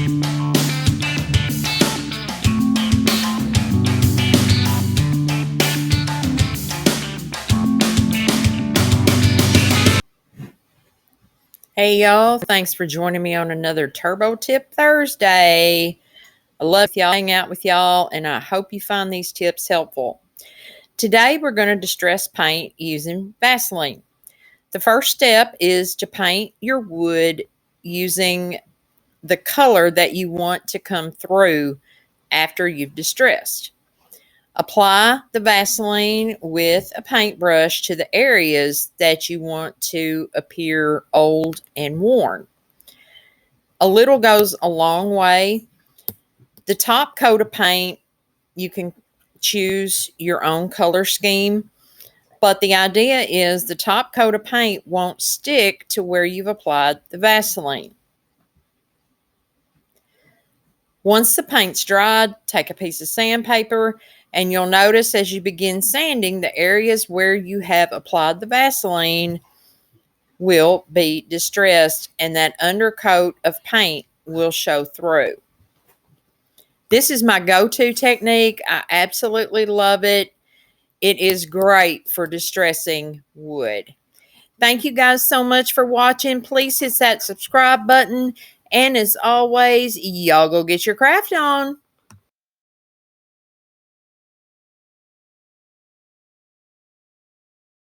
Hey y'all, thanks for joining me on another Turbo Tip Thursday. I love y'all, hang out with y'all, and I hope you find these tips helpful. Today we're going to distress paint using Vaseline. The first step is to paint your wood using the color that you want to come through after you've distressed. Apply the Vaseline with a paintbrush to the areas that you want to appear old and worn. A little goes a long way. The top coat of paint, you can choose your own color scheme, but the idea is the top coat of paint won't stick to where you've applied the Vaseline. Once the paint's dried, take a piece of sandpaper, and you'll notice as you begin sanding, the areas where you have applied the Vaseline will be distressed, and that undercoat of paint will show through. This is my go-to technique. I absolutely love it. It is great for distressing wood. Thank you guys so much for watching. Please hit that subscribe button. And as always, y'all go get your craft on.